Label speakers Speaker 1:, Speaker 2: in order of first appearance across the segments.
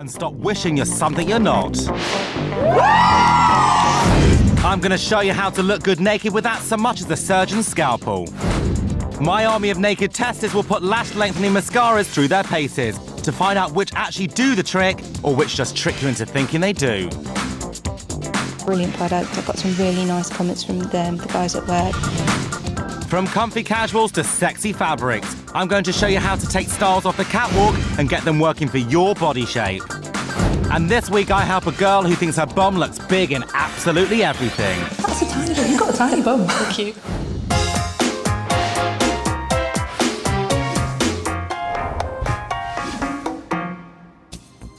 Speaker 1: And stop wishing you're something you're not. I'm going to show you how to look good naked without so much as a surgeon's scalpel. My army of naked testers will put lash lengthening mascaras through their paces to find out which actually do the trick or which just trick you into thinking they do.
Speaker 2: Brilliant product. I've got some really nice comments from them, the guys at work.
Speaker 1: From comfy casuals to sexy fabrics, I'm going to show you how to take styles off the catwalk and get them working for your body shape. And this week I help a girl who thinks her bum looks big in absolutely everything.
Speaker 2: That's a tiny bum. You've got a tiny bum. Thank you.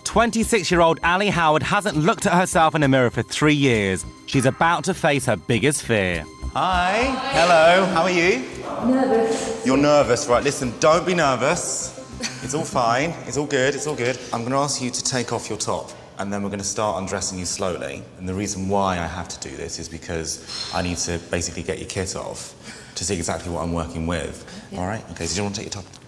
Speaker 1: "26-year-old Ali Howard hasn't looked at herself in a mirror for 3 years. She's about to face her biggest fear.
Speaker 3: Hi. Hello. How are you?
Speaker 2: Nervous.
Speaker 3: You're nervous, right? Listen, don't be nervous. It's all fine. It's all good. It's all good. I'm going to ask you to take off your top, and then we're going to start undressing you slowly. And the reason why I have to do this is because I need to basically get your kit off to see exactly what I'm working with.
Speaker 2: Yeah.
Speaker 3: All right? Okay, so do you want to take your top off?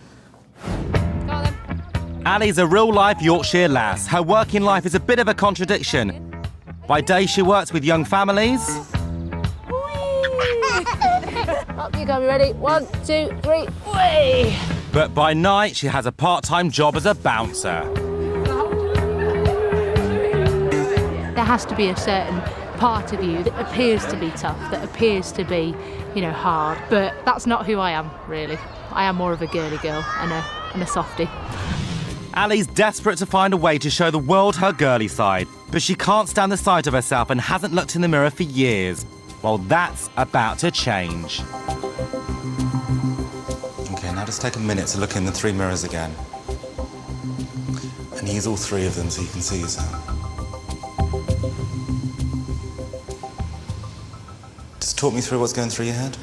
Speaker 1: Ali's a real-life Yorkshire lass. Her working life is a bit of a contradiction. By day, she works with young families.
Speaker 4: Up you go, you ready? 1, 2, 3, way!
Speaker 1: But by night, she has a part-time job as a bouncer.
Speaker 4: There has to be a certain part of you that appears to be tough, that appears to be, hard. But that's not who I am, really. I am more of a girly girl and a softie.
Speaker 1: Ali's desperate to find a way to show the world her girly side, but she can't stand the sight of herself and hasn't looked in the mirror for years. Well, that's about to change.
Speaker 3: Okay, now just take a minute to look in the 3 mirrors again. And use all 3 of them so you can see yourself. Just talk me through what's going through your head.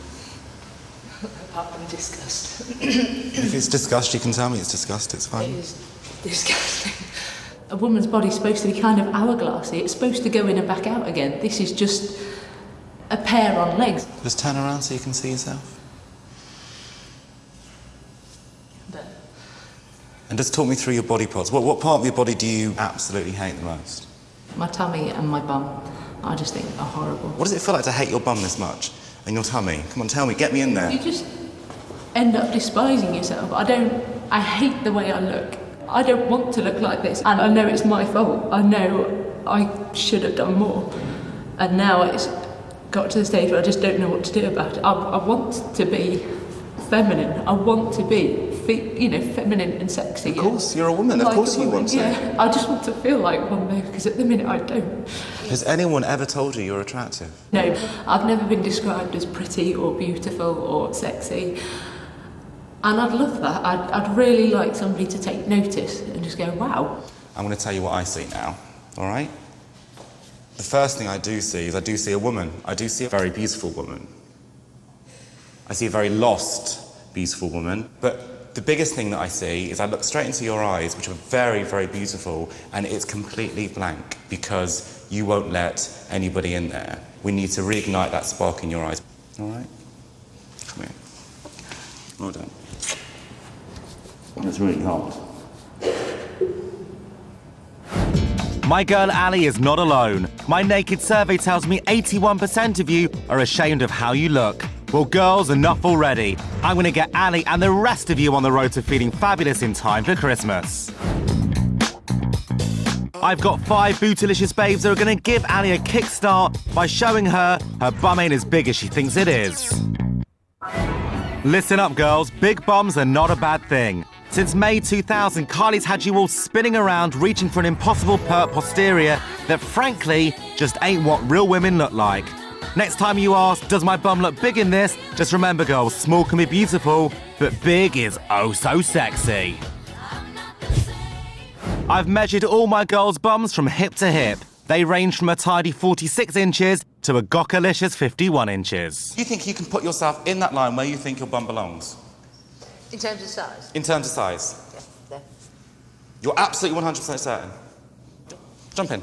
Speaker 2: Apart from disgust.
Speaker 3: If it's disgust, you can tell me it's disgust, it's fine.
Speaker 2: It is disgusting. A woman's body's supposed to be kind of hourglassy. It's supposed to go in and back out again. This is just a pair on legs.
Speaker 3: Just turn around so you can see yourself.
Speaker 2: But
Speaker 3: And just talk me through your body parts. What part of your body do you absolutely hate the most?
Speaker 2: my tummy and my bum, I just think are horrible.
Speaker 3: What does it feel like to hate your bum this much? And your tummy? Come on, tell me, get me in there.
Speaker 2: You just end up despising yourself. I hate the way I look. I don't want to look like this. And I know it's my fault. I know I should have done more. And now it's got to the stage where I just don't know what to do about it. I want to be feminine. I want to be, feminine and sexy.
Speaker 3: Of course, you're a woman. Of course you want to.
Speaker 2: Yeah, I just want to feel like one though, because at the minute I don't.
Speaker 3: Has anyone ever told you you're attractive?
Speaker 2: No, I've never been described as pretty or beautiful or sexy. And I'd love that. I'd really like somebody to take notice and just go, wow.
Speaker 3: I'm going to tell you what I see now, all right? The first thing I do see is I do see a woman. I do see a very beautiful woman. I see a very lost, beautiful woman. But the biggest thing that I see is I look straight into your eyes, which are very, very beautiful, and it's completely blank because you won't let anybody in there. We need to reignite that spark in your eyes. All right? Come here. Well done. It's really hot.
Speaker 1: My girl Ali is not alone. My naked survey tells me 81% of you are ashamed of how you look. Well, girls, enough already. I'm going to get Ali and the rest of you on the road to feeling fabulous in time for Christmas. I've got 5 bootylicious babes that are going to give Ali a kickstart by showing her bum ain't as big as she thinks it is. Listen up, girls. Big bums are not a bad thing. Since May 2000, Kylie's had you all spinning around, reaching for an impossible pert posterior that, frankly, just ain't what real women look like. Next time you ask, does my bum look big in this? Just remember, girls, small can be beautiful, but big is oh so sexy. I've measured all my girls' bums from hip to hip. They range from a tidy 46 inches to a gawkalicious 51 inches.
Speaker 3: Do you think you can put yourself in that line where you think your bum belongs?
Speaker 4: In terms of size?
Speaker 3: In terms of size?
Speaker 4: Yeah, there.
Speaker 3: You're absolutely 100% certain? Jump in.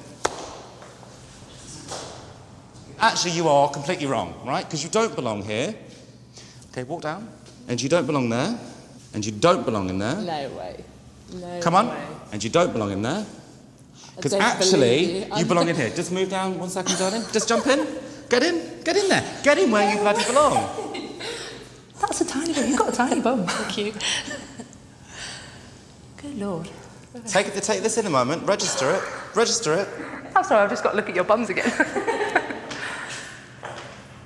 Speaker 3: Actually, you are completely wrong, right? Because you don't belong here. Okay, walk down. And you don't belong there. And you don't belong in there.
Speaker 4: No way. No
Speaker 3: Come on.
Speaker 4: way.
Speaker 3: And you don't belong in there. Because
Speaker 2: don't
Speaker 3: actually,
Speaker 2: believe
Speaker 3: you belong in here. Just move down 1 second, darling. Just jump in. Get in there. Get in where you bloody belong.
Speaker 2: That's a tiny bum. You've got a tiny bum. Thank you. Good Lord.
Speaker 3: Take this in a moment. Register it.
Speaker 2: I'm sorry, I've just got to look at your bums again.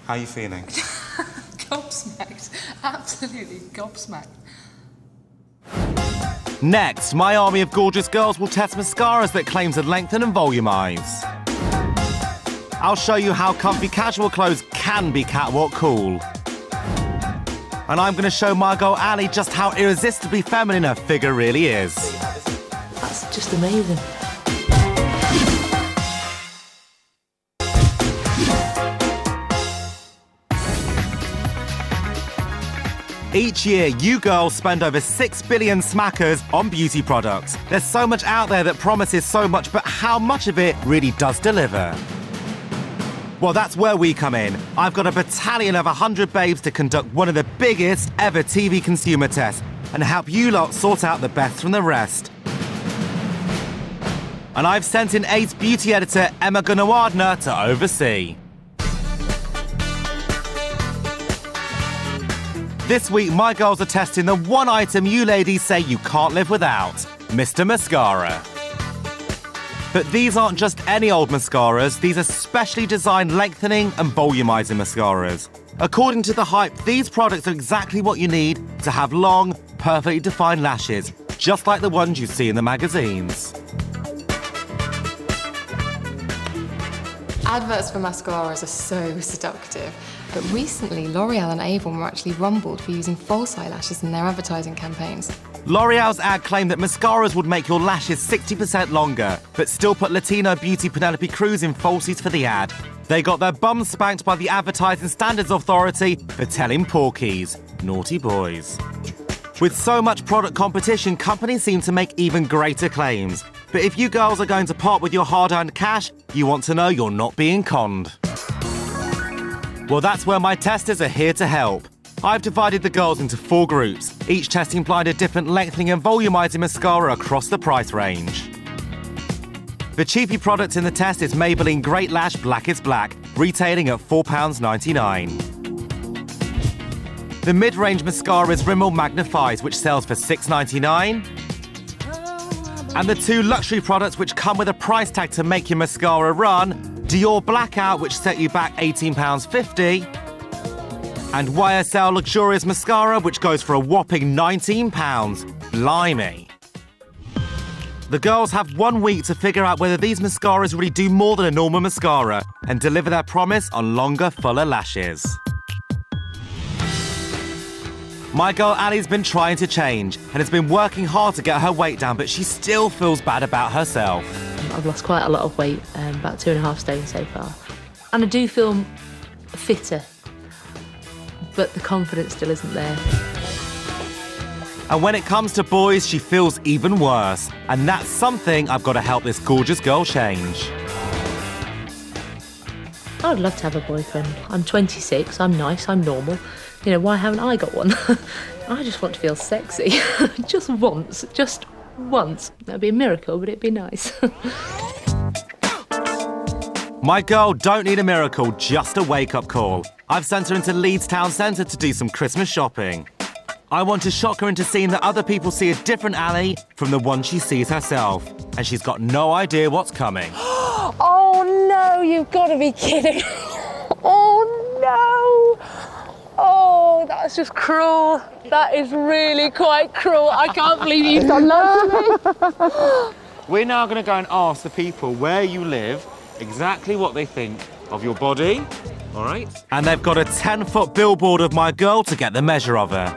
Speaker 3: How are you feeling?
Speaker 2: Gobsmacked. Absolutely gobsmacked.
Speaker 1: Next, my army of gorgeous girls will test mascaras that claim to lengthen and volumize. I'll show you how comfy casual clothes can be catwalk cool. And I'm going to show my girl Ali just how irresistibly feminine her figure really is.
Speaker 2: That's just amazing.
Speaker 1: Each year, you girls spend over 6 billion smackers on beauty products. There's so much out there that promises so much, but how much of it really does deliver? Well, that's where we come in. I've got a battalion of 100 babes to conduct one of the biggest ever TV consumer tests and help you lot sort out the best from the rest. And I've sent in Ace beauty editor Emma Gunawardner to oversee. This week, my girls are testing the one item you ladies say you can't live without, Mr. Mascara. But these aren't just any old mascaras, these are specially designed lengthening and volumizing mascaras. According to The Hype, these products are exactly what you need to have long, perfectly defined lashes, just like the ones you see in the magazines.
Speaker 5: Adverts for mascaras are so seductive, but recently L'Oreal and Avon were actually rumbled for using false eyelashes in their advertising campaigns.
Speaker 1: L'Oreal's ad claimed that mascaras would make your lashes 60% longer, but still put Latino beauty Penelope Cruz in falsies for the ad. They got their bums spanked by the Advertising Standards Authority for telling porkies. Naughty boys. With so much product competition, companies seem to make even greater claims. But if you girls are going to part with your hard-earned cash, you want to know you're not being conned. Well, that's where my testers are here to help. I've divided the girls into 4 groups, each testing blind a different lengthening and volumizing mascara across the price range. The cheapie product in the test is Maybelline Great Lash Black is Black, retailing at £4.99. The mid-range mascara is Rimmel Magnifies, which sells for $6.99. And the 2 luxury products which come with a price tag to make your mascara run, Dior Blackout, which set you back £18.50, and YSL Luxurious Mascara, which goes for a whopping £19. Blimey. The girls have 1 week to figure out whether these mascaras really do more than a normal mascara and deliver their promise on longer, fuller lashes. My girl Ali's been trying to change and has been working hard to get her weight down, but she still feels bad about herself.
Speaker 4: I've lost quite a lot of weight, about 2.5 stone so far. And I do feel fitter, but the confidence still isn't there.
Speaker 1: And when it comes to boys, she feels even worse. And that's something I've got to help this gorgeous girl change.
Speaker 4: I would love to have a boyfriend. I'm 26, I'm nice, I'm normal. You know, why haven't I got one? I just want to feel sexy. Just once. That'd be a miracle, but it'd be nice.
Speaker 1: My girl don't need a miracle, just a wake-up call. I've sent her into Leeds Town Centre to do some Christmas shopping. I want to shock her into seeing that other people see a different Ali from the one she sees herself. And she's got no idea what's coming.
Speaker 4: Oh no, you've got to be kidding. Oh no. Oh, that's just cruel. That is really quite cruel. I can't believe you've done that to me.
Speaker 3: We're now going to go and ask the people where you live exactly what they think of your body, all right?
Speaker 1: And they've got a 10-foot billboard of my girl to get the measure of her.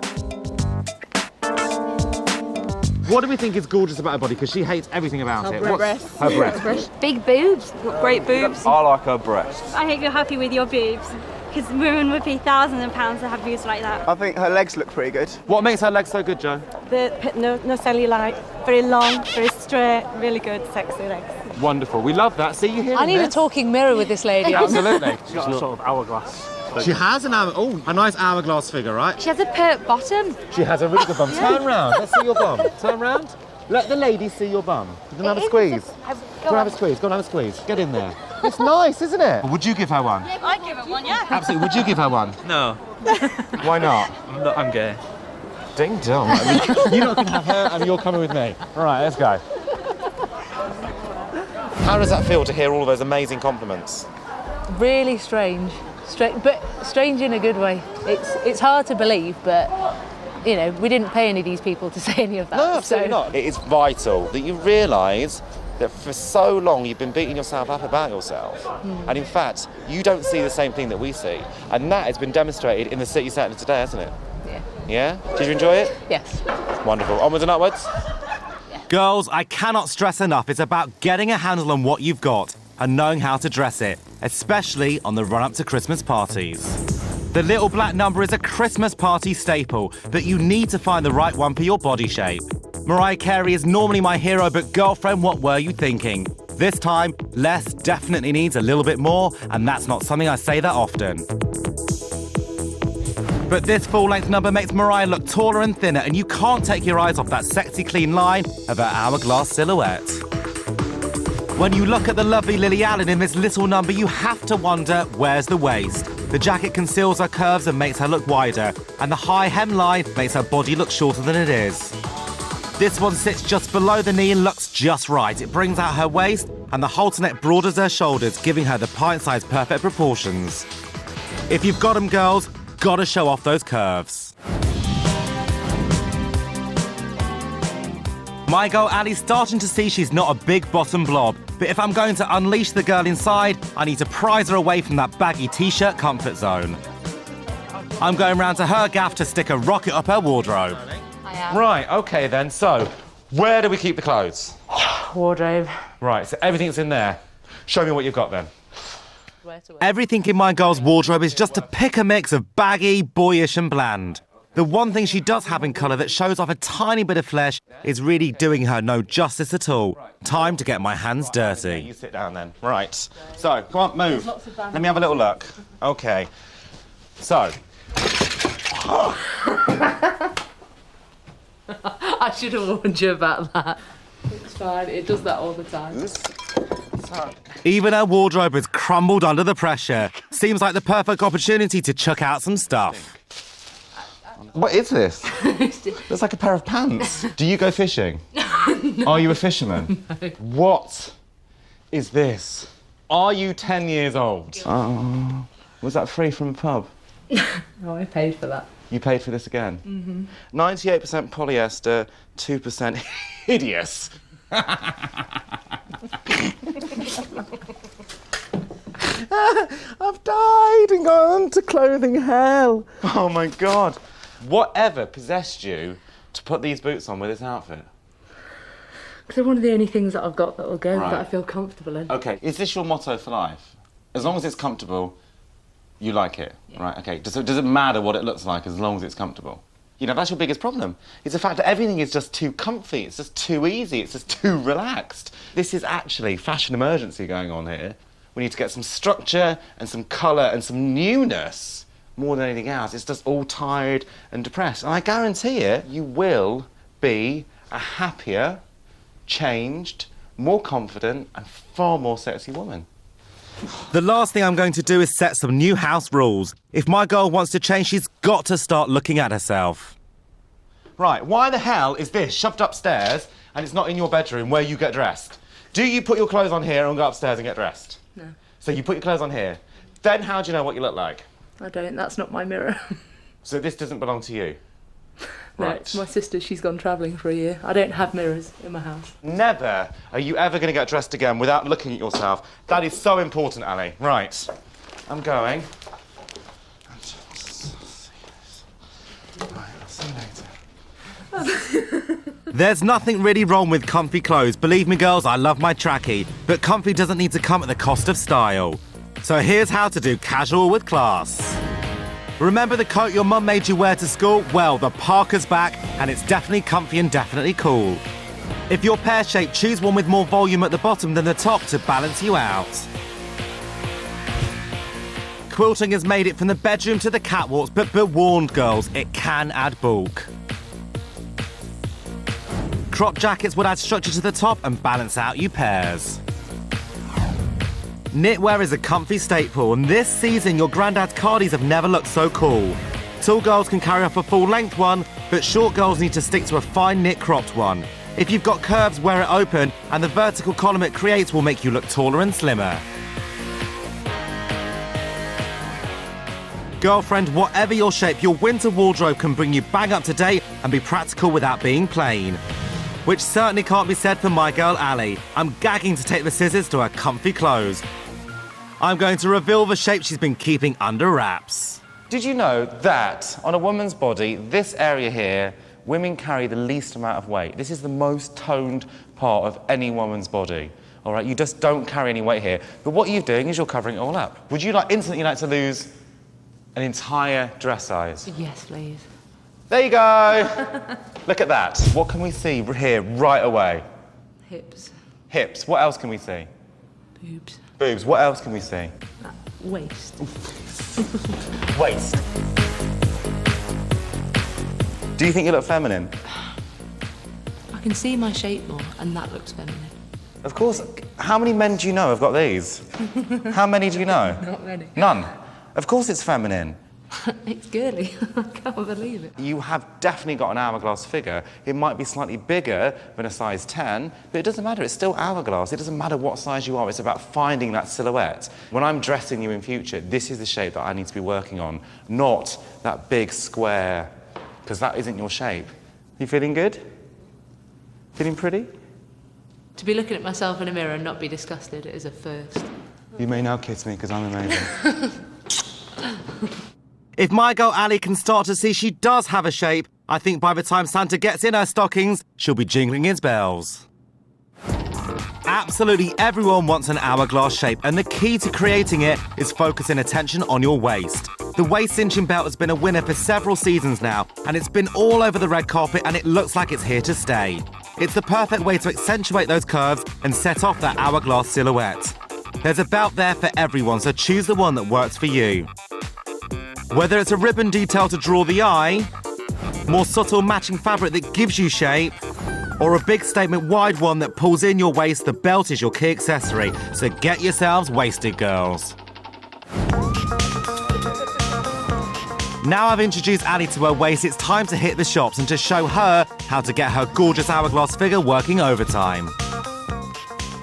Speaker 3: What do we think is gorgeous about her body? Because she hates everything about it.
Speaker 6: breasts.
Speaker 3: Her breasts.
Speaker 6: Big boobs, great boobs.
Speaker 3: I like her breasts.
Speaker 6: I hope you're happy with your boobs, because women would pay thousands of pounds to have boobs like that.
Speaker 7: I think her legs look pretty good.
Speaker 3: What makes her legs so good, Joe?
Speaker 6: No cellulite, very long, very straight, really good, sexy legs.
Speaker 3: Wonderful. We love that. See you here.
Speaker 4: I need a talking mirror with this lady.
Speaker 3: Absolutely.
Speaker 8: She's got a sort of hourglass.
Speaker 3: She has a nice hourglass figure, right?
Speaker 6: She has a pert bottom.
Speaker 3: She has a really good bum. Turn round. Let's see your bum. Turn round. Let the lady see your bum. You can have a squeeze.
Speaker 1: Go and have a squeeze. Go and have a squeeze. Get in there. It's nice, isn't it? Would you give her one?
Speaker 6: I'd give it one, yeah.
Speaker 1: Absolutely. Would you give her one?
Speaker 7: No,
Speaker 1: Why not?
Speaker 7: I'm gay.
Speaker 1: Ding dong. I mean, you're not going to have her and you're coming with me. All right, let's go. How does that feel to hear all those amazing compliments?
Speaker 4: Really strange. But strange in a good way. It's hard to believe, but you know, we didn't pay any of these people to say any of that.
Speaker 1: No, absolutely
Speaker 4: so.
Speaker 1: not. It is vital that you realise that for so long you've been beating yourself up about yourself. And in fact, you don't see the same thing that we see. And that has been demonstrated in the city centre today, hasn't it?
Speaker 4: Yeah.
Speaker 1: Yeah? Did you enjoy it?
Speaker 4: Yes.
Speaker 1: Wonderful. Onwards and upwards. Girls, I cannot stress enough, it's about getting a handle on what you've got and knowing how to dress it, especially on the run-up to Christmas parties. The little black number is a Christmas party staple, but you need to find the right one for your body shape. Mariah Carey is normally my hero, but girlfriend, what were you thinking? This time, less definitely needs a little bit more, and that's not something I say that often. But this full-length number makes Mariah look taller and thinner, and you can't take your eyes off that sexy clean line of her hourglass silhouette. When you look at the lovely Lily Allen in this little number, you have to wonder, where's the waist? The jacket conceals her curves and makes her look wider, and the high hemline makes her body look shorter than it is. This one sits just below the knee and looks just right. It brings out her waist, and the halter neck broadens her shoulders, giving her the pint-sized perfect proportions. If you've got them, girls, gotta show off those curves. My girl Ali's starting to see she's not a big bottom blob, but if I'm going to unleash the girl inside, I need to prise her away from that baggy t-shirt comfort zone. I'm going round to her gaff to stick a rocket up her wardrobe.
Speaker 4: I am.
Speaker 1: Right, okay then, so where do we keep the clothes?
Speaker 4: Wardrobe.
Speaker 1: Right, so everything's in there. Show me what you've got then.
Speaker 4: Where to wear?
Speaker 1: Everything in my girl's wardrobe is just a pick a mix of baggy, boyish and bland. The one thing she does have in colour that shows off a tiny bit of flesh is really doing her no justice at all. Time to get my hands dirty. You sit down then. Right. So, come on, move. Let me have a little look. Okay. So.
Speaker 4: I should have warned you about that. It's fine, it does that all the time.
Speaker 1: Even her wardrobe has crumbled under the pressure. Seems like the perfect opportunity to chuck out some stuff. What is this? Looks like a pair of pants. Do you go fishing? No. Are you a fisherman?
Speaker 4: No.
Speaker 1: What is this? Are you 10 years old? Oh, was that free from a pub?
Speaker 4: No, I paid for that.
Speaker 1: You paid for this again? Mm-hmm. 98% polyester, 2% hideous. I've died and gone to clothing hell. Oh my God. Whatever possessed you to put these boots on with this outfit?
Speaker 4: Because they're one of the only things that I've got that will go,
Speaker 1: Right.
Speaker 4: that I feel comfortable in.
Speaker 1: Okay, is this your motto for life? As long as it's comfortable, you like it, right? Okay, does it matter what it looks like as long as it's comfortable? You know, that's your biggest problem. It's the fact that everything is just too comfy, it's just too easy, it's just too relaxed. This is actually fashion emergency going on here. We need to get some structure and some colour and some newness more than anything else. It's just all tired and depressed. And I guarantee it, you will be a happier, changed, more confident and far more sexy woman. The last thing I'm going to do is set some new house rules. If my girl wants to change, she's got to start looking at herself. Right, why the hell is this shoved upstairs and it's not in your bedroom where you get dressed? Do you put your clothes on here and go upstairs and get dressed?
Speaker 4: No.
Speaker 1: So you put your clothes on here. Then how do you know what you look like?
Speaker 4: I don't, that's not my mirror.
Speaker 1: So this doesn't belong to you?
Speaker 4: No,
Speaker 1: Right.
Speaker 4: it's my sister, she's gone travelling for a year. I don't have mirrors in my house.
Speaker 1: Never are you ever going to get dressed again without looking at yourself. That is so important, Ali. Right, I'm going. Right, I'll see you later. There's nothing really wrong with comfy clothes. Believe me, girls, I love my trackie. But comfy doesn't need to come at the cost of style. So here's how to do casual with class. Remember the coat your mum made you wear to school? Well, the parka's back, and it's definitely comfy and definitely cool. If you're pear-shaped, choose one with more volume at the bottom than the top to balance you out. Quilting has made it from the bedroom to the catwalks, but be warned, girls, it can add bulk. Crop jackets would add structure to the top and balance out you pairs. Knitwear is a comfy staple, and this season your granddad's cardies have never looked so cool. Tall girls can carry off a full-length one, but short girls need to stick to a fine knit cropped one. If you've got curves, wear it open, and the vertical column it creates will make you look taller and slimmer. Girlfriend, whatever your shape, your winter wardrobe can bring you bang up to date and be practical without being plain. Which certainly can't be said for my girl Ali. I'm gagging to take the scissors to her comfy clothes. I'm going to reveal the shape she's been keeping under wraps.
Speaker 3: Did you know that on a woman's body, this area here, women carry the least amount of weight? This is the most toned part of any woman's body. All right, you just don't carry any weight here. But what you're doing is you're covering it all up. Would you instantly like to lose an entire dress size?
Speaker 4: Yes, please.
Speaker 3: There you go. Look at that. What can we see here right away?
Speaker 4: Hips.
Speaker 3: Hips. What else can we see?
Speaker 4: Boobs.
Speaker 3: Boobs. What else can we see?
Speaker 4: Waist.
Speaker 3: Waist. Do you think you look feminine?
Speaker 4: I can see my shape more, and that looks feminine.
Speaker 3: Of course. How many men do you know have got these? How many do you know?
Speaker 4: Not many.
Speaker 3: None. Of course it's feminine.
Speaker 4: It's girly. I can't believe it.
Speaker 3: You have definitely got an hourglass figure. It might be slightly bigger than a size 10, but it doesn't matter. It's still hourglass. It doesn't matter what size you are. It's about finding that silhouette. When I'm dressing you in future, this is the shape that I need to be working on, not that big square, because that isn't your shape. You feeling good? Feeling pretty?
Speaker 4: To be looking at myself in a mirror and not be disgusted is a first.
Speaker 3: You may now kiss me, because I'm amazing.
Speaker 1: If my girl Ali can start to see she does have a shape, I think by the time Santa gets in her stockings, she'll be jingling his bells. Absolutely everyone wants an hourglass shape, and the key to creating it is focusing attention on your waist. The waist cinching belt has been a winner for several seasons now, and it's been all over the red carpet, and it looks like it's here to stay. It's the perfect way to accentuate those curves and set off that hourglass silhouette. There's a belt there for everyone, so choose the one that works for you. Whether it's a ribbon detail to draw the eye, more subtle matching fabric that gives you shape, or a big statement wide one that pulls in your waist, the belt is your key accessory. So get yourselves waisted, girls. Now I've introduced Ali to her waist, it's time to hit the shops and to show her how to get her gorgeous hourglass figure working overtime.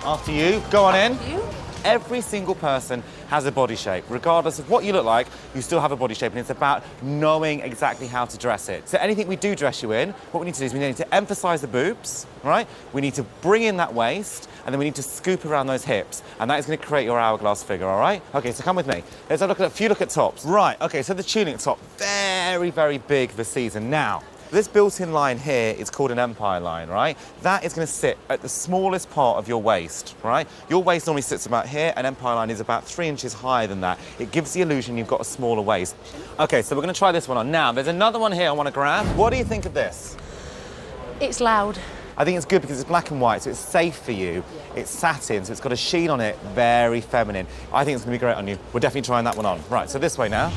Speaker 3: After you, go on in.
Speaker 4: You?
Speaker 3: Every single person has a body shape. Regardless of what you look like, you still have a body shape, and it's about knowing exactly how to dress it. So anything we do dress you in, what we need to do is we need to emphasize the boobs, right? We need to bring in that waist, and then we need to scoop around those hips, and that is going to create your hourglass figure, all right? Okay, so come with me. Let's have a few look at tops. Right, okay, so the tunic top, very, very big this season. Now, this built-in line here is called an empire line, right? That is going to sit at the smallest part of your waist, right? Your waist normally sits about here, and empire line is about 3 inches higher than that. It gives the illusion you've got a smaller waist. Okay, so we're going to try this one on. Now, there's another one here I want to grab. What do you think of this?
Speaker 4: It's loud.
Speaker 3: I think it's good because it's black and white, so it's safe for you. It's satin, so it's got a sheen on it, very feminine. I think it's going to be great on you. We're definitely trying that one on. Right, so this way now.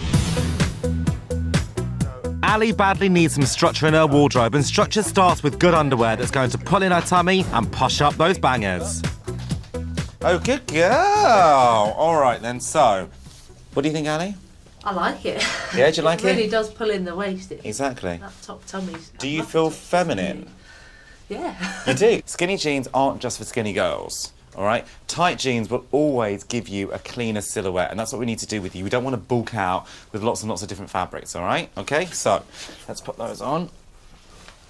Speaker 1: Ali badly needs some structure in her wardrobe, and structure starts with good underwear that's going to pull in her tummy and push up those bangers.
Speaker 3: Oh, good girl. All right then, so, what do you think, Ali?
Speaker 4: I like it.
Speaker 3: Yeah, do you like
Speaker 4: It really
Speaker 3: it?
Speaker 4: does pull in the waist.
Speaker 3: Exactly.
Speaker 4: That top tummy's...
Speaker 3: Do you feel feminine?
Speaker 4: Yeah.
Speaker 3: You do. Skinny jeans aren't just for skinny girls, all right? Tight jeans will always give you a cleaner silhouette, and that's what we need to do with you. We don't want to bulk out with lots and lots of different fabrics, all right? Okay, so let's put those on.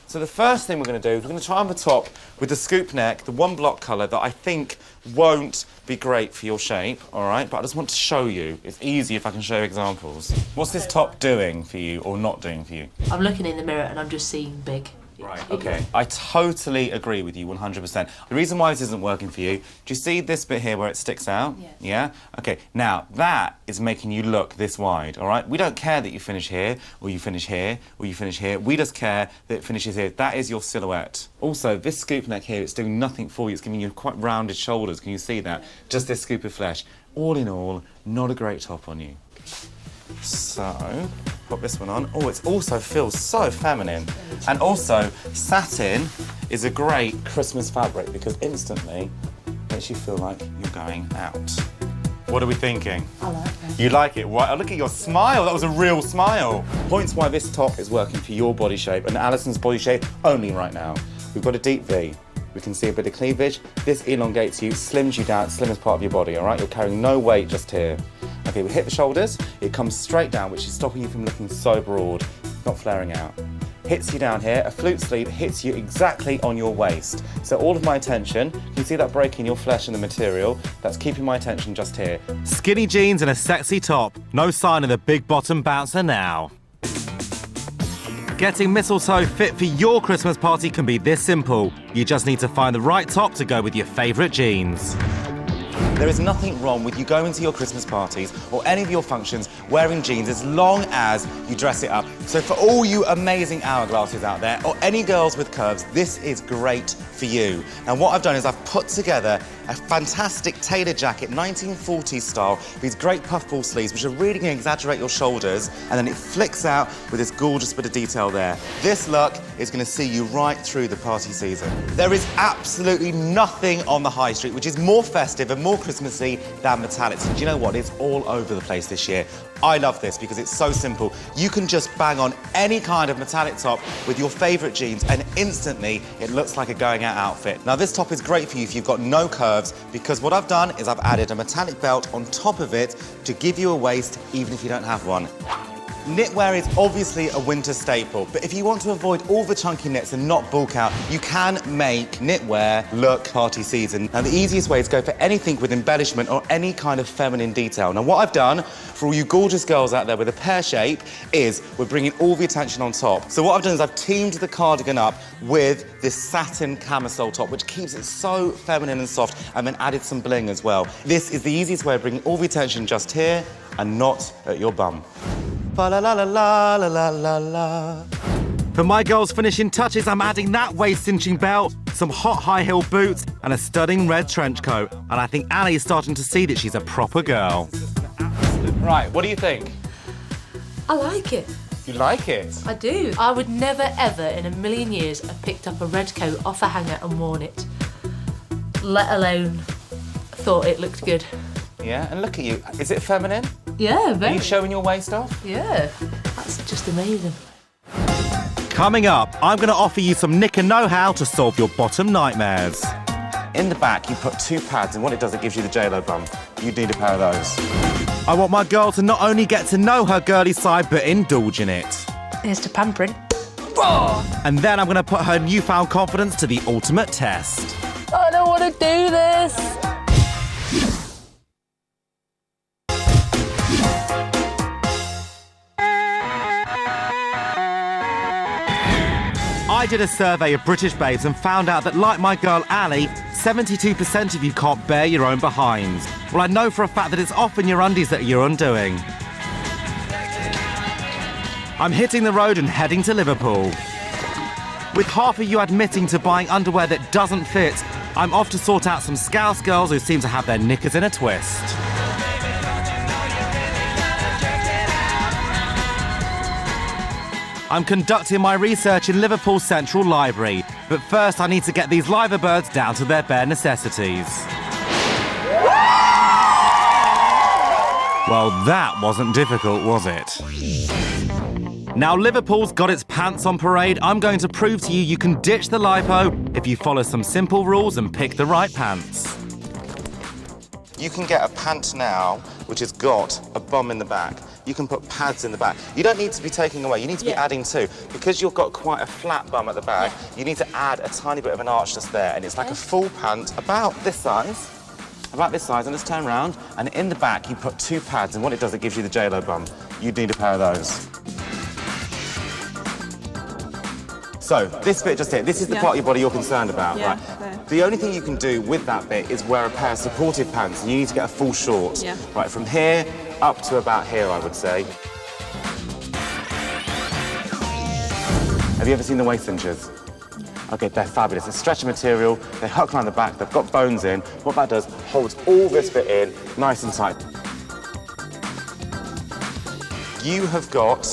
Speaker 3: So the first thing we're going to do is we're going to try on the top with the scoop neck, the one block colour that I think won't be great for your shape, all right? But I just want to show you. It's easy if I can show you examples. What's this top doing for you or not doing for you?
Speaker 4: I'm looking in the mirror and I'm just seeing big.
Speaker 3: Right, okay. I totally agree with you 100%. The reason why this isn't working for you, do you see this bit here where it sticks out?
Speaker 4: Yeah.
Speaker 3: Yeah? Okay, now that is making you look this wide, all right? We don't care that you finish here, or you finish here, or you finish here. We just care that it finishes here. That is your silhouette. Also, this scoop neck here, it's doing nothing for you. It's giving you quite rounded shoulders. Can you see that? Just this scoop of flesh. All in all, not a great top on you. So, put this one on. Oh, it also feels so feminine. And also, satin is a great Christmas fabric because instantly makes you feel like you're going out. What are we thinking?
Speaker 5: I like it.
Speaker 3: You like it? What? Oh, look at your smile. That was a real smile. Points why this top is working for your body shape and Alison's body shape only right now. We've got a deep V. We can see a bit of cleavage. This elongates you, slims you down, slimmest part of your body, all right? You're carrying no weight just here. Okay, we hit the shoulders. It comes straight down, which is stopping you from looking so broad, not flaring out. Hits you down here. A flute sleeve hits you exactly on your waist. So all of my attention, you see that break in your flesh and the material? That's keeping my attention just here.
Speaker 1: Skinny jeans and a sexy top. No sign of the big bottom bouncer now. Getting mistletoe fit for your Christmas party can be this simple. You just need to find the right top to go with your favourite jeans.
Speaker 3: There is nothing wrong with you going to your Christmas parties or any of your functions wearing jeans as long as you dress it up. So for all you amazing hourglasses out there, or any girls with curves, this is great for you. Now what I've done is I've put together a fantastic tailored jacket, 1940s style, with these great puffball sleeves, which are really going to exaggerate your shoulders, and then it flicks out with this gorgeous bit of detail there. This look is going to see you right through the party season. There is absolutely nothing on the high street which is more festive and more Christmassy than metallics. And do you know what? It's all over the place this year. I love this because it's so simple. You can just bang on any kind of metallic top with your favourite jeans and instantly it looks like a going out outfit. Now this top is great for you if you've got no curves, because what I've done is I've added a metallic belt on top of it to give you a waist even if you don't have one. Knitwear is obviously a winter staple, but if you want to avoid all the chunky knits and not bulk out, you can make knitwear look party season. Now the easiest way is go for anything with embellishment or any kind of feminine detail. Now what I've done for all you gorgeous girls out there with a pear shape is we're bringing all the attention on top. So what I've done is I've teamed the cardigan up with this satin camisole top, which keeps it so feminine and soft, and then added some bling as well. This is the easiest way of bringing all the attention just here and not at your bum. Fa la la la la la la la.
Speaker 1: For my girls' finishing touches, I'm adding that waist-cinching belt, some hot high-heel boots, and a stunning red trench coat. And I think Ali is starting to see that she's a proper girl.
Speaker 3: Right, what do you think?
Speaker 4: I like it.
Speaker 3: You like it?
Speaker 4: I do. I would never, ever in a million years have picked up a red coat off a hanger and worn it. Let alone thought it looked good.
Speaker 3: Yeah, and look at you. Is it feminine?
Speaker 4: Yeah,
Speaker 3: Are
Speaker 4: very.
Speaker 3: you showing your waist off?
Speaker 4: Yeah, that's just amazing.
Speaker 1: Coming up, I'm going to offer you some knicker know-how to solve your bottom nightmares.
Speaker 3: In the back, you put 2 pads, and what it does, it gives you the J-Lo bum. You'd need a pair of those.
Speaker 1: I want my girl to not only get to know her girly side, but indulge in it.
Speaker 4: Here's to pampering.
Speaker 1: And then I'm going to put her newfound confidence to the ultimate test.
Speaker 4: I don't want to do this.
Speaker 1: I did a survey of British babes and found out that, like my girl Ali, 72% of you can't bear your own behinds. Well, I know for a fact that it's often your undies that are your undoing. I'm hitting the road and heading to Liverpool. With half of you admitting to buying underwear that doesn't fit, I'm off to sort out some Scouse girls who seem to have their knickers in a twist. I'm conducting my research in Liverpool's Central Library, but first I need to get these liver birds down to their bare necessities. Well, that wasn't difficult, was it? Now Liverpool's got its pants on parade. I'm going to prove to you you can ditch the lipo if you follow some simple rules and pick the right pants.
Speaker 3: You can get a pant now which has got a bum in the back. You can put pads in the back. You don't need to be taking away, you need to be adding to. Because you've got quite a flat bum at the back, you need to add a tiny bit of an arch just there, and it's like a full pant about this size, and let's turn around, and in the back you put 2 pads, and what it does, it gives you the J-Lo bum. You'd need a pair of those. So, this bit just here, this is the part of your body you're concerned about, right?
Speaker 6: There.
Speaker 3: The only thing you can do with that bit is wear a pair of supportive pants, and you need to get a full short.
Speaker 6: Yeah.
Speaker 3: Right, from here up to about here, I would say. Have you ever seen the waist cinchers? Okay, they're fabulous. It's stretchy material, they hook around the back, they've got bones in. What that does, holds all this bit in, nice and tight. You have got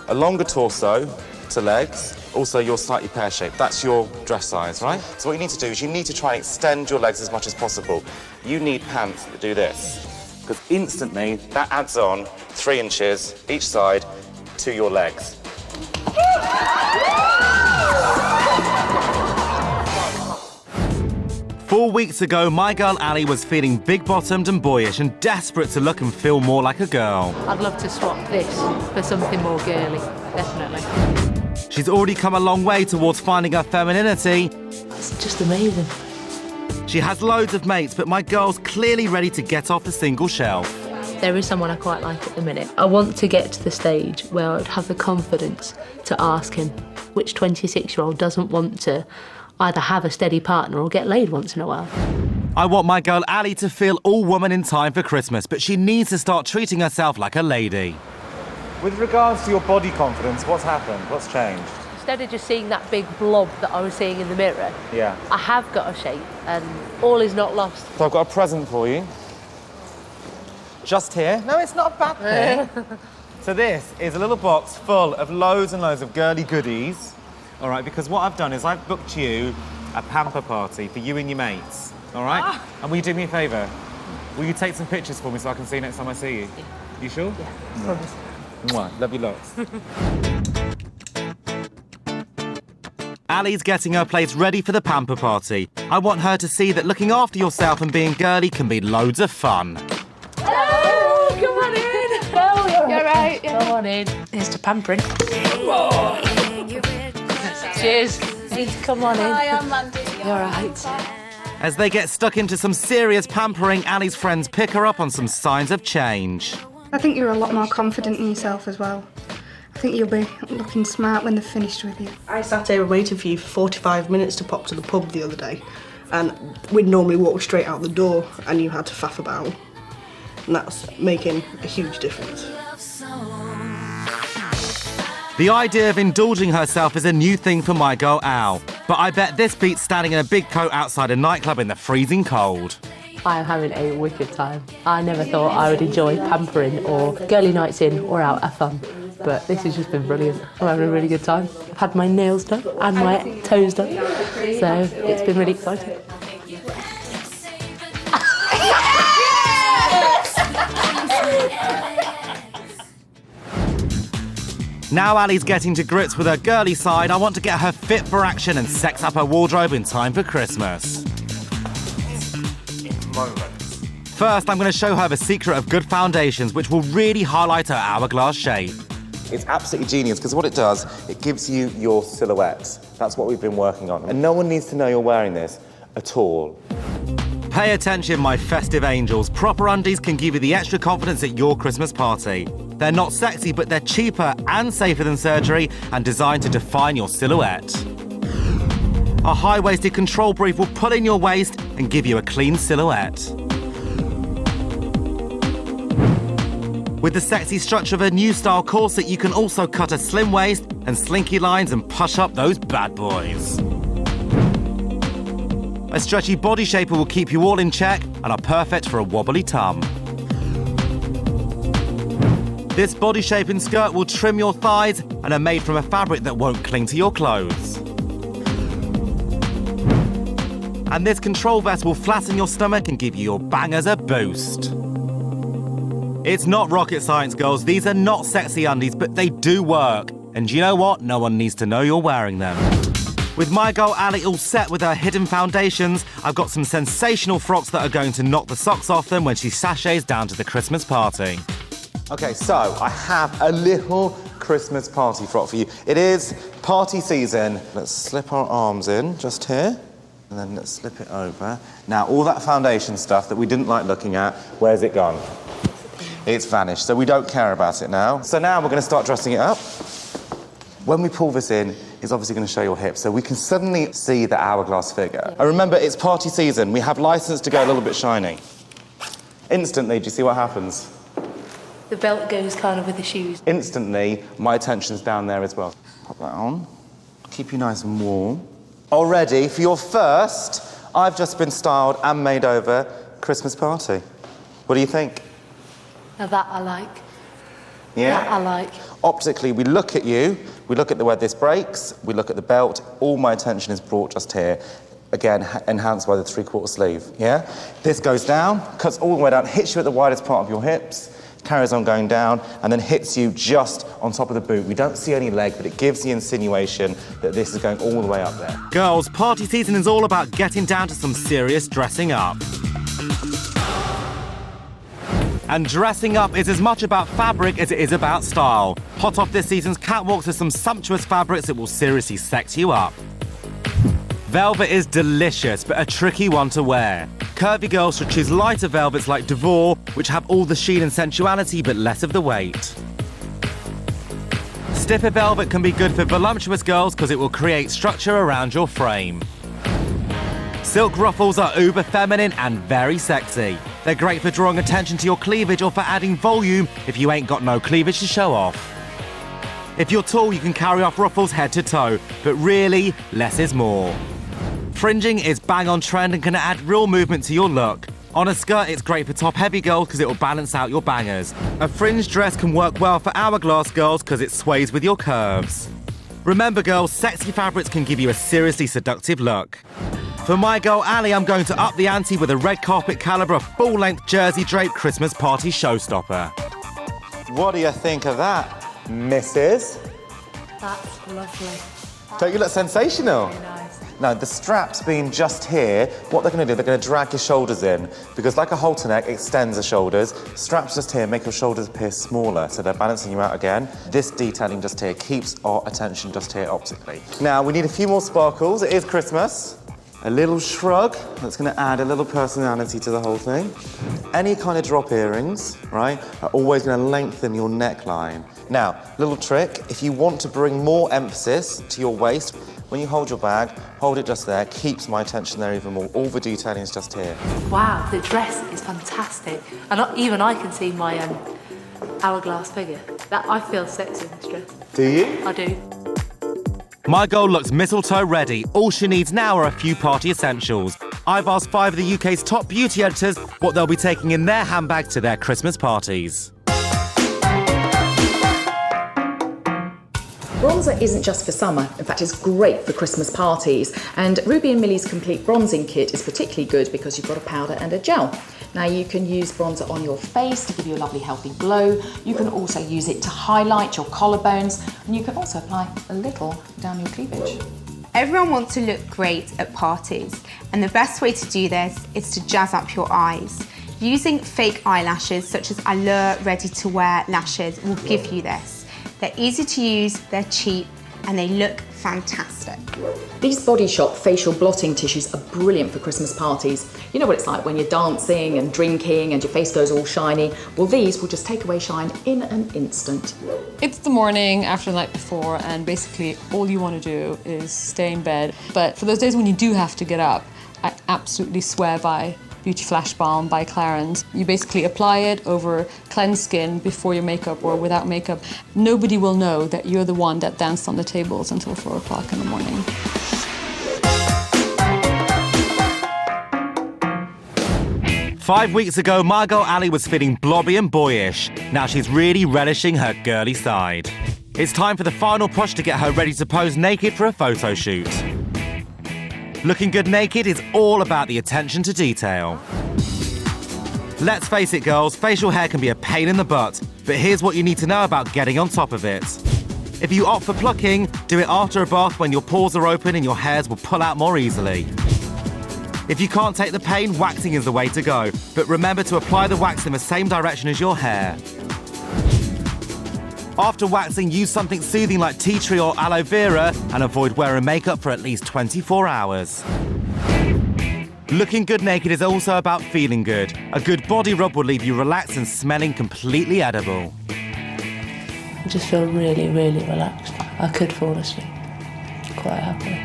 Speaker 3: a longer torso to legs, also you're slightly pear-shaped. That's your dress size, right? So what you need to do is you need to try and extend your legs as much as possible. You need pants that do this. because instantly that adds on 3 inches each side to your legs.
Speaker 1: 4 weeks ago, my girl Ali was feeling big-bottomed and boyish and desperate to look and feel more like a girl.
Speaker 4: I'd love to swap this for something more girly, definitely.
Speaker 1: She's already come a long way towards finding her femininity.
Speaker 2: It's just amazing.
Speaker 1: She has loads of mates, but my girl's clearly ready to get off the single shelf.
Speaker 2: There is someone I quite like at the minute. I want to get to the stage where I'd have the confidence to ask him, which 26-year-old doesn't want to either have a steady partner or get laid once in a while.
Speaker 1: I want my girl Ali to feel all woman in time for Christmas, but she needs to start treating herself like a lady.
Speaker 3: With regards to your body confidence, what's happened? What's changed?
Speaker 4: Instead of just seeing that big blob that I was seeing in the mirror,
Speaker 3: Yeah.
Speaker 4: I have got a shape and all is not lost.
Speaker 3: So I've got a present for you. Just here. No, it's not a bad thing. So this is a little box full of loads and loads of girly goodies. All right, because what I've done is I've booked you a pamper party for you and your mates. All right? And will you do me a favour? Will you take some pictures for me so I can see you next time I see you? You sure?
Speaker 4: Yeah, promise.
Speaker 3: Mwah. Love you lots.
Speaker 1: Ali's getting her place ready for the pamper party. I want her to see that looking after yourself and being girly can be loads of fun.
Speaker 4: Oh, come on in. Oh, you're right. Yeah. Come on in.
Speaker 2: Here's to pampering.
Speaker 4: Cheers. Come on in.
Speaker 2: Hi, I'm Mandy.
Speaker 4: You're right.
Speaker 1: As they get stuck into some serious pampering, Ali's friends pick her up on some signs of change.
Speaker 7: I think you're a lot more confident in yourself as well. I think you'll be looking smart when they're finished with you.
Speaker 8: I sat here waiting for you for 45 minutes to pop to the pub the other day, and we'd normally walk straight out the door and you had to faff about. And that's making a huge difference.
Speaker 1: The idea of indulging herself is a new thing for my girl Al, but I bet this beats standing in a big coat outside a nightclub in the freezing cold.
Speaker 2: I'm having a wicked time. I never thought I would enjoy pampering or girly nights in or out at fun, but this has just been brilliant. I'm having a really good time. I've had my nails done and my toes done, so it's been really exciting.
Speaker 1: Now Ali's getting to grips with her girly side, I want to get her fit for action and sex up her wardrobe in time for Christmas. First, I'm going to show her the secret of good foundations, which will really highlight her hourglass shape.
Speaker 3: It's absolutely genius because what it does, it gives you your silhouette. That's what we've been working on. And no one needs to know you're wearing this at all.
Speaker 1: Pay attention, my festive angels. Proper undies can give you the extra confidence at your Christmas party. They're not sexy, but they're cheaper and safer than surgery and designed to define your silhouette. A high-waisted control brief will pull in your waist and give you a clean silhouette. With the sexy structure of a new style corset, you can also cut a slim waist and slinky lines and push up those bad boys. A stretchy body shaper will keep you all in check and are perfect for a wobbly tum. This body shaping skirt will trim your thighs and are made from a fabric that won't cling to your clothes. And this control vest will flatten your stomach and give you your bangers a boost. It's not rocket science, girls. These are not sexy undies, but they do work. And you know what? No one needs to know you're wearing them. With my girl Ali all set with her hidden foundations, I've got some sensational frocks that are going to knock the socks off them when she sachets down to the Christmas party.
Speaker 3: Okay, so I have a little Christmas party frock for you. It is party season. Let's slip our arms in, just here, and then let's slip it over. Now, all that foundation stuff that we didn't like looking at, where's it gone? It's vanished, so we don't care about it now. So now we're going to start dressing it up. When we pull this in, it's obviously going to show your hips, so we can suddenly see the hourglass figure. And remember, it's party season. We have license to go a little bit shiny. Instantly, do you see what happens?
Speaker 2: The belt goes kind of with the shoes.
Speaker 3: Instantly, my attention's down there as well. Pop that on. Keep you nice and warm. Already, for your first, I've just been styled and made over Christmas party. What do you think?
Speaker 2: Now that I like.
Speaker 3: Yeah?
Speaker 2: That I like.
Speaker 3: Optically, we look at you, we look at the way this breaks, we look at the belt, all my attention is brought just here. Again, enhanced by the 3/4 sleeve, yeah? This goes down, cuts all the way down, hits you at the widest part of your hips, carries on going down, and then hits you just on top of the boot. We don't see any leg, but it gives the insinuation that this is going all the way up there.
Speaker 1: Girls, party season is all about getting down to some serious dressing up. And dressing up is as much about fabric as it is about style. Hot off this season's catwalks are some sumptuous fabrics that will seriously sex you up. Velvet is delicious, but a tricky one to wear. Curvy girls should choose lighter velvets like Devore, which have all the sheen and sensuality but less of the weight. Stiffer velvet can be good for voluptuous girls because it will create structure around your frame. Silk ruffles are uber feminine and very sexy. They're great for drawing attention to your cleavage or for adding volume if you ain't got no cleavage to show off. If you're tall, you can carry off ruffles head to toe, but really, less is more. Fringing is bang on trend and can add real movement to your look. On a skirt, it's great for top-heavy girls because it will balance out your bangers. A fringe dress can work well for hourglass girls because it sways with your curves. Remember, girls, sexy fabrics can give you a seriously seductive look. For my girl Ali, I'm going to up the ante with a red carpet calibre full-length jersey draped Christmas party showstopper.
Speaker 3: What do you think of that, Mrs.?
Speaker 5: That's lovely.
Speaker 3: Don't you look sensational?
Speaker 5: Very nice.
Speaker 3: Now, the straps being just here, what they're going to do, they're going to drag your shoulders in, because like a halter neck extends the shoulders, straps just here make your shoulders appear smaller, so they're balancing you out again. This detailing just here keeps our attention just here optically. Now, we need a few more sparkles. It is Christmas. A little shrug that's going to add a little personality to the whole thing. Any kind of drop earrings, right, are always going to lengthen your neckline. Now, little trick, if you want to bring more emphasis to your waist, when you hold your bag, hold it just there, keeps my attention there even more. All the detailing is just here.
Speaker 4: Wow, the dress is fantastic. And even I can see my hourglass figure. I feel sexy in this dress.
Speaker 3: Do you?
Speaker 4: I do.
Speaker 1: My girl looks mistletoe ready. All she needs now are a few party essentials. I've asked 5 of the UK's top beauty editors what they'll be taking in their handbag to their Christmas parties.
Speaker 9: Bronzer isn't just for summer, in fact it's great for Christmas parties, and Ruby and Millie's complete bronzing kit is particularly good because you've got a powder and a gel. Now you can use bronzer on your face to give you a lovely healthy glow, you can also use it to highlight your collarbones, and you can also apply a little down your cleavage.
Speaker 10: Everyone wants to look great at parties, and the best way to do this is to jazz up your eyes. Using fake eyelashes such as Allure Ready to Wear lashes will give you this. They're easy to use, they're cheap, and they look fantastic.
Speaker 9: These Body Shop facial blotting tissues are brilliant for Christmas parties. You know what it's like when you're dancing and drinking and your face goes all shiny? Well, these will just take away shine in an instant.
Speaker 11: It's the morning after the night before, and basically all you want to do is stay in bed. But for those days when you do have to get up, I absolutely swear by Beauty Flash Balm by Clarins. You basically apply it over cleansed skin before your makeup or without makeup. Nobody will know that you're the one that danced on the tables until 4 o'clock in the morning.
Speaker 1: Five weeks ago, my girl Ali was feeling blobby and boyish. Now she's really relishing her girly side. It's time for the final push to get her ready to pose naked for a photo shoot. Looking good naked is all about the attention to detail. Let's face it, girls, facial hair can be a pain in the butt, but here's what you need to know about getting on top of it. If you opt for plucking, do it after a bath when your pores are open and your hairs will pull out more easily. If you can't take the pain, waxing is the way to go, but remember to apply the wax in the same direction as your hair. After waxing, use something soothing like tea tree or aloe vera and avoid wearing makeup for at least 24 hours. Looking good naked is also about feeling good. A good body rub will leave you relaxed and smelling completely edible.
Speaker 2: I just feel really, really relaxed. I could fall asleep quite happily.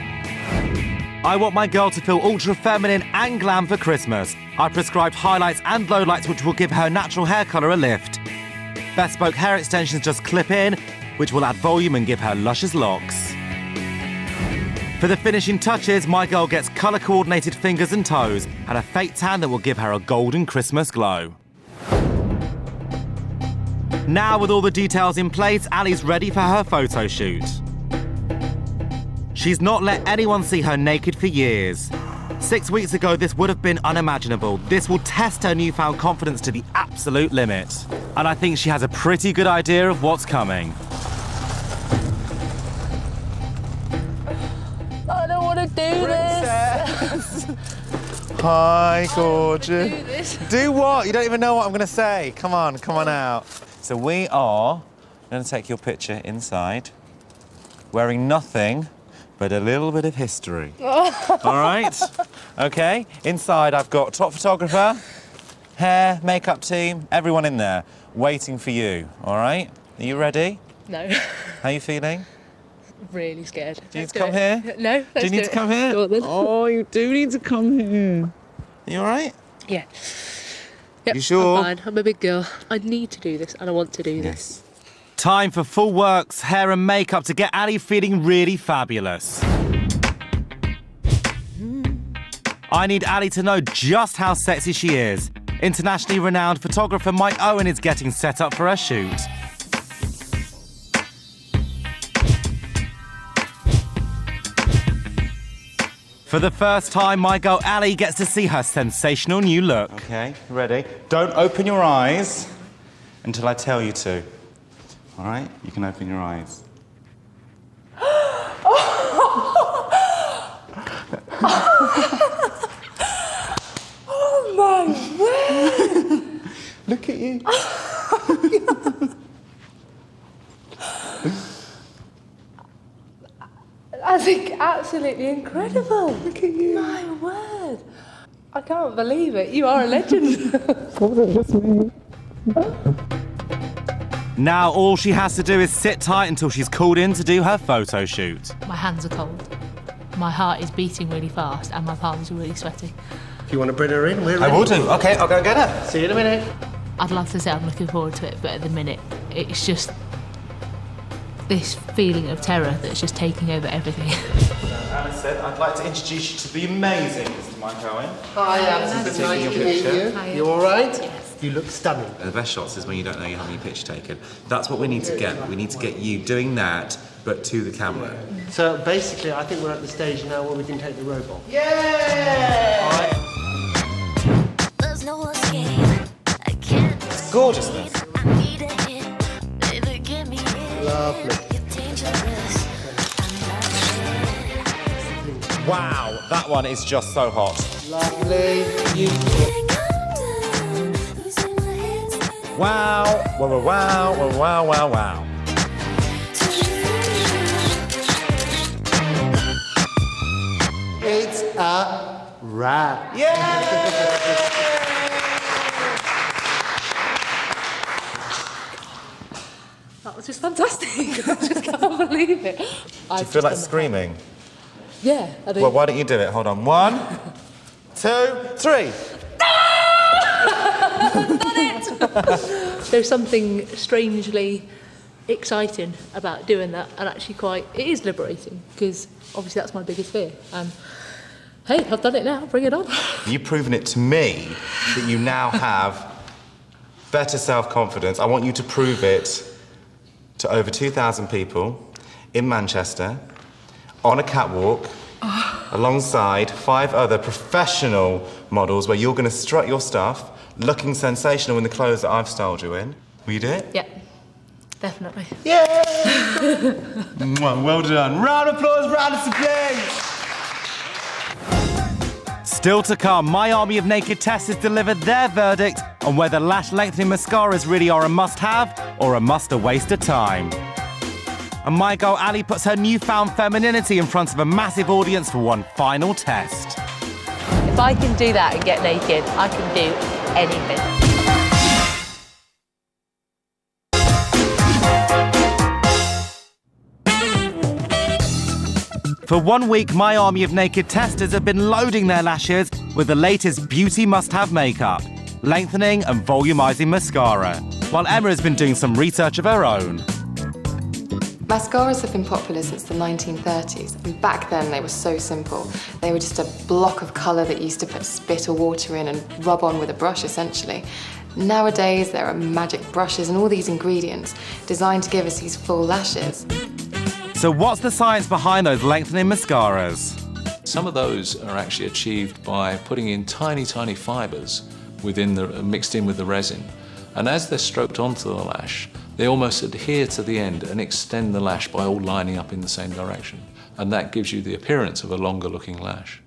Speaker 1: I want my girl to feel ultra feminine and glam for Christmas. I prescribed highlights and lowlights which will give her natural hair colour a lift. Bespoke hair extensions just clip in, which will add volume and give her luscious locks. For the finishing touches, my girl gets colour-coordinated fingers and toes and a fake tan that will give her a golden Christmas glow. Now, with all the details in place, Ali's ready for her photo shoot. She's not let anyone see her naked for years. 6 weeks ago, this would have been unimaginable. This will test her newfound confidence to the absolute limit. And I think she has a pretty good idea of what's coming.
Speaker 4: I don't want to do this.
Speaker 1: Hi, gorgeous.
Speaker 4: Do this.
Speaker 1: Do what? You don't even know what I'm going to say. Come on out. So we are going to take your picture inside, wearing nothing but a little bit of history. All right? Okay. Inside, I've got top photographer, hair, makeup team, everyone in there, waiting for you. All right? Are you ready?
Speaker 4: No.
Speaker 1: How are you feeling?
Speaker 4: Really scared.
Speaker 1: Do you need to come here?
Speaker 4: No.
Speaker 1: Do you need to come here?
Speaker 4: Go on, then.
Speaker 1: Oh, you do need to come here. Are you all right?
Speaker 4: Yeah. Yep,
Speaker 1: You sure?
Speaker 4: I'm fine. I'm a big girl. I need to do this and I want to do this.
Speaker 1: Time for full works, hair and makeup to get Ali feeling really fabulous. I need Ali to know just how sexy she is. Internationally renowned photographer Mike Owen is getting set up for her shoot. For the first time, my girl Ali gets to see her sensational new look. Okay, ready? Don't open your eyes until I tell you to. All right? You can open your eyes.
Speaker 2: Oh my word!
Speaker 1: Look at you.
Speaker 2: I think absolutely incredible. Look at you. My word. I can't believe it. You are a legend.
Speaker 1: Now all she has to do is sit tight until she's called in to do her photo shoot.
Speaker 4: My hands are cold. My heart is beating really fast and my palms are really sweaty.
Speaker 12: If you want to bring her in, we're ready.
Speaker 1: I will do. Okay, I'll go get her.
Speaker 12: See you in a minute.
Speaker 4: I'd love to say I'm looking forward to it, but at the minute, it's just this feeling of terror that's just taking over everything.
Speaker 1: Alice said, I'd like to introduce you to the amazing Mr. Mike Owen.
Speaker 12: Hi, Alice. It's nice to meet you.
Speaker 4: Hi.
Speaker 12: You all right?
Speaker 4: Yes.
Speaker 12: You look stunning.
Speaker 3: The best shots is when you don't know you're having your picture taken. That's what we need to get. We need to get you doing that, but to the camera.
Speaker 12: So basically, I think we're at the stage now where we can take the robot.
Speaker 1: Yay!
Speaker 13: There's no escape. I can't.
Speaker 1: Gorgeousness.
Speaker 13: I need a hit. Baby, give me it.
Speaker 12: Lovely.
Speaker 13: You're dangerous. I'm not
Speaker 1: Wow, that one is just so hot.
Speaker 12: Lovely. Beautiful.
Speaker 1: Wow, wow, wow, wow, wow, wow, wow.
Speaker 12: It's a wrap.
Speaker 2: That was just fantastic. I just can't believe it.
Speaker 1: Do you feel like screaming?
Speaker 2: Yeah, I do.
Speaker 1: Well, why don't you do it? Hold on. 1, 2, 3.
Speaker 4: There's something strangely exciting about doing that, and actually it is liberating, because obviously that's my biggest fear. Hey, I've done it now, bring it on.
Speaker 1: You've proven it to me that you now have better self-confidence. I want you to prove it to over 2,000 people in Manchester, on a catwalk, alongside 5 other professional models, where you're going to strut your stuff, looking sensational in the clothes that I've styled you in. Will you do it?
Speaker 4: Yeah, definitely.
Speaker 1: Well done. Round of applause, round of applause. Still to come, my army of naked testers delivered their verdict on whether lash lengthening mascaras really are a must-have or a must-a-waste of time. And my girl Ali puts her newfound femininity in front of a massive audience for one final test.
Speaker 4: If I can do that and get naked, I can do anything.
Speaker 1: For 1 week, my army of naked testers have been loading their lashes with the latest beauty must-have makeup, lengthening and volumizing mascara, while Emma has been doing some research of her own.
Speaker 5: Mascaras have been popular since the 1930s, and back then they were so simple. They were just a block of colour that you used to put spit or water in and rub on with a brush, essentially. Nowadays, there are magic brushes and all these ingredients designed to give us these full lashes.
Speaker 1: So what's the science behind those lengthening mascaras?
Speaker 14: Some of those are actually achieved by putting in tiny, tiny fibres mixed in with the resin. And as they're stroked onto the lash, they almost adhere to the end and extend the lash by all lining up in the same direction. And that gives you the appearance of a longer looking lash.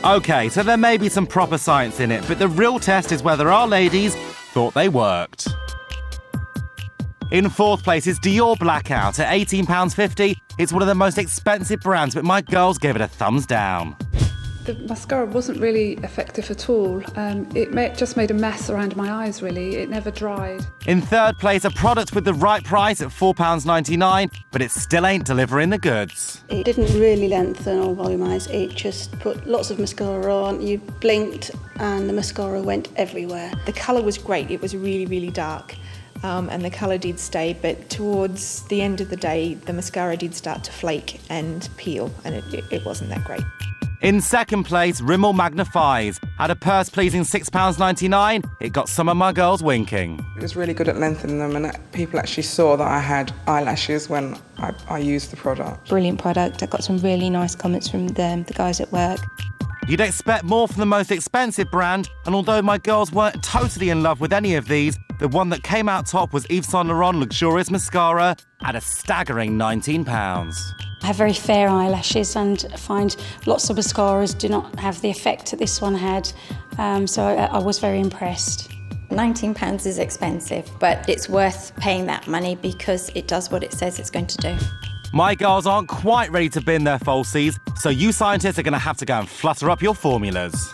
Speaker 1: Okay, so there may be some proper science in it, but the real test is whether our ladies thought they worked. In fourth place is Dior Blackout at £18.50. It's one of the most expensive brands, but my girls gave it a thumbs down.
Speaker 15: The mascara wasn't really effective at all. Just made a mess around my eyes, really. It never dried.
Speaker 1: In third place, a product with the right price at £4.99, but it still ain't delivering the goods.
Speaker 16: It didn't really lengthen or volumise, it just put lots of mascara on, you blinked and the mascara went everywhere.
Speaker 17: The colour was great, it was really, really dark. And the colour did stay, but towards the end of the day, the mascara did start to flake and peel, and it wasn't that great.
Speaker 1: In second place, Rimmel Magnifies. At a purse-pleasing £6.99, it got some of my girls winking.
Speaker 18: It was really good at lengthening them, and people actually saw that I had eyelashes when I used the product.
Speaker 19: Brilliant product. I got some really nice comments from the guys at work.
Speaker 1: You'd expect more from the most expensive brand, and although my girls weren't totally in love with any of these, the one that came out top was Yves Saint Laurent Luxurious Mascara at a staggering £19.
Speaker 20: I have very fair eyelashes and I find lots of mascaras do not have the effect that this one had, so I was very impressed.
Speaker 21: £19 is expensive, but it's worth paying that money because it does what it says it's going to do.
Speaker 1: My girls aren't quite ready to bin their falsies, so you scientists are going to have to go and flutter up your formulas.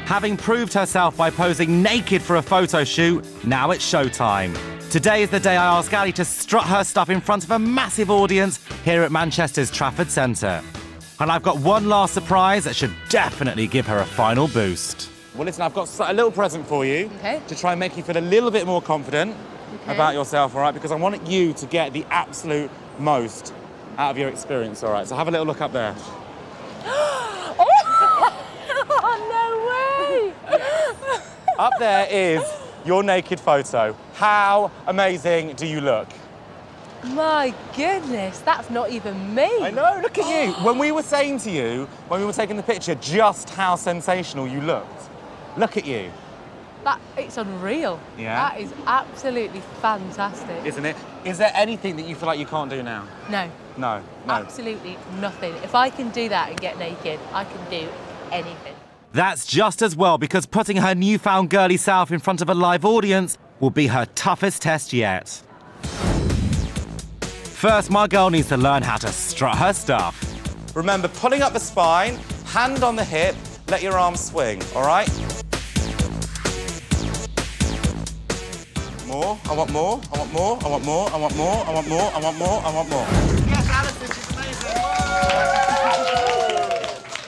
Speaker 1: Having proved herself by posing naked for a photo shoot, now it's showtime. Today is the day I ask Ali to strut her stuff in front of a massive audience here at Manchester's Trafford Centre. And I've got one last surprise that should definitely give her a final boost.
Speaker 3: Well, listen, I've got a little present for you to try and make you feel a little bit more confident about yourself, all right? Because I want you to get the absolute most out of your experience, all right? So have a little look up there. Up there is your naked photo. How amazing do you look?
Speaker 4: My goodness, that's not even me.
Speaker 3: I know, look at you. When we were saying to you, when we were taking the picture, just how sensational you looked. Look at you.
Speaker 4: It's unreal.
Speaker 3: Yeah.
Speaker 4: That is absolutely fantastic.
Speaker 3: Isn't it? Is there anything that you feel like you can't do now?
Speaker 4: No.
Speaker 3: No.
Speaker 4: Absolutely nothing. If I can do that and get naked, I can do anything.
Speaker 1: That's just as well, because putting her newfound girly self in front of a live audience will be her toughest test yet. First, my girl needs to learn how to strut her stuff.
Speaker 3: Remember, pulling up the spine, hand on the hip, let your arms swing, all right? More, I want more, I want more, I want more, I want more, I want more, I want more, I want more. Yes, Alison, she's amazing!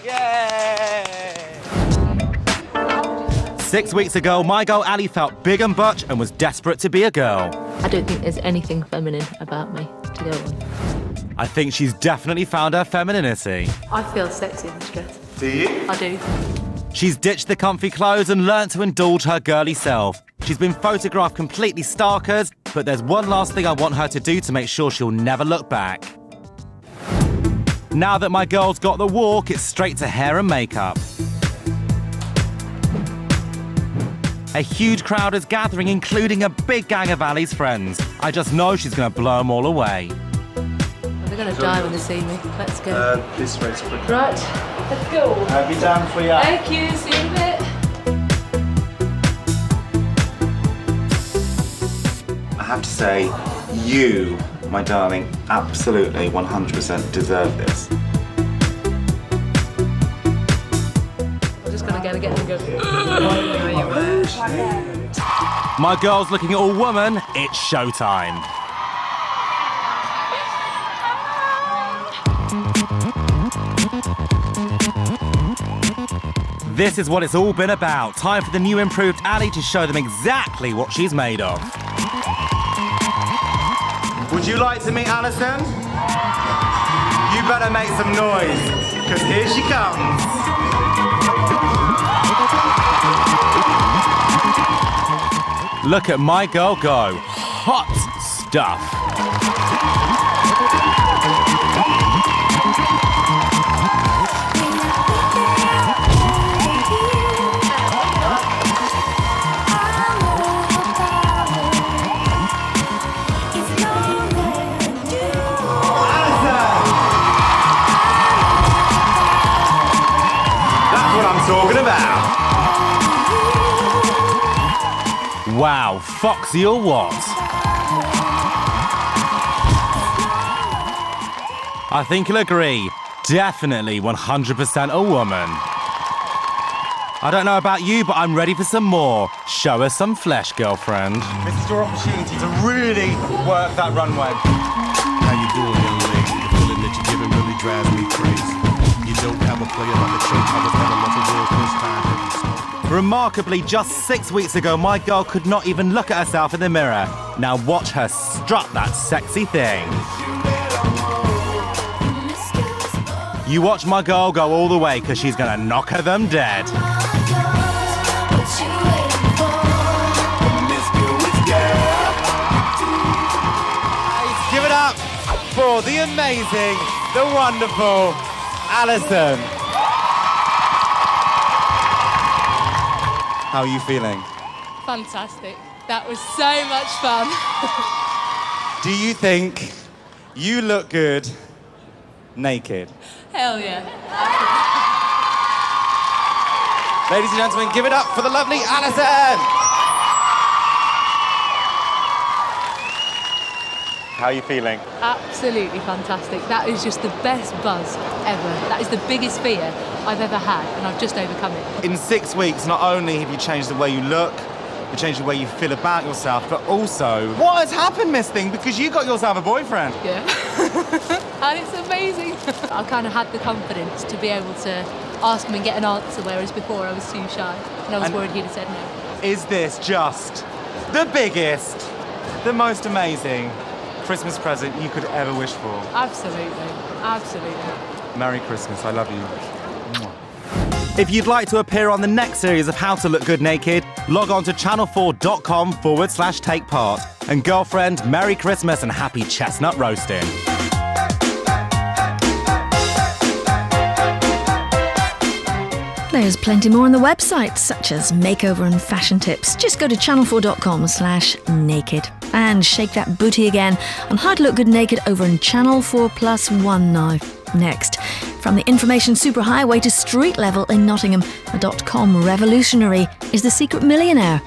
Speaker 3: Yay!
Speaker 1: 6 weeks ago, my girl Ali felt big and butch and was desperate to be a girl.
Speaker 4: I don't think there's anything feminine about me to go on.
Speaker 1: I think she's definitely found her femininity.
Speaker 4: I feel sexy in this dress.
Speaker 3: Do you?
Speaker 4: I do.
Speaker 1: She's ditched the comfy clothes and learnt to indulge her girly self. She's been photographed completely starkers, but there's one last thing I want her to do to make sure she'll never look back. Now that my girl's got the walk, it's straight to hair and makeup. A huge crowd is gathering, including a big gang of Ali's friends. I just know she's going to blow them all away.
Speaker 4: They're going to die when they see me. Let's go.
Speaker 22: This way, quick.
Speaker 4: Right, let's go.
Speaker 22: I'll be down for you.
Speaker 4: Thank you, see you in a bit.
Speaker 3: I have to say, you, my darling, absolutely 100% deserve this.
Speaker 4: I'm just going to get and go.
Speaker 1: My girl's looking all woman, it's showtime. This is what it's all been about. Time for the new improved Ali to show them exactly what she's made of.
Speaker 3: Would you like to meet Alison? You better make some noise, because here she comes.
Speaker 1: Look at my girl go. Hot stuff. Talking about. Wow, foxy or what? I think you'll agree, definitely 100% a woman. I don't know about you, but I'm ready for some more. Show us some flesh, girlfriend.
Speaker 3: This is your opportunity to really work that runway.
Speaker 6: How you doing, young lady? The feeling that you're giving really drives me crazy. You don't have a player like a choke. I was having lots of world first time.
Speaker 1: Remarkably, just 6 weeks ago, my girl could not even look at herself in the mirror. Now watch her strut that sexy thing. You watch my girl go all the way, because she's gonna knock her them dead. Give it up for the amazing, the wonderful Alison. How are you feeling?
Speaker 4: Fantastic. That was so much fun.
Speaker 3: Do you think you look good naked?
Speaker 4: Hell yeah.
Speaker 3: Ladies and gentlemen, give it up for the lovely Alison! How are you feeling?
Speaker 4: Absolutely fantastic. That is just the best buzz ever. That is the biggest fear I've ever had, and I've just overcome it.
Speaker 3: In 6 weeks, not only have you changed the way you look, you changed the way you feel about yourself, but also, what has happened, Miss Thing? Because you got yourself a boyfriend.
Speaker 4: Yeah. And it's amazing. I kind of had the confidence to be able to ask him and get an answer, whereas before I was too shy, and I was worried he'd have said no.
Speaker 3: Is this just the biggest, the most amazing Christmas present you could ever wish for?
Speaker 4: Absolutely. Absolutely.
Speaker 3: Merry Christmas, I love you.
Speaker 1: If you'd like to appear on the next series of How to Look Good Naked, log on to channel4.com/take part. And girlfriend, Merry Christmas and happy chestnut roasting.
Speaker 22: There's plenty more on the website, such as makeover and fashion tips. Just go to channel4.com/naked. And shake that booty again on How to Look Good Naked over on Channel 4+1 now. Next, from the information superhighway to street level in Nottingham, a .com revolutionary is The Secret Millionaire.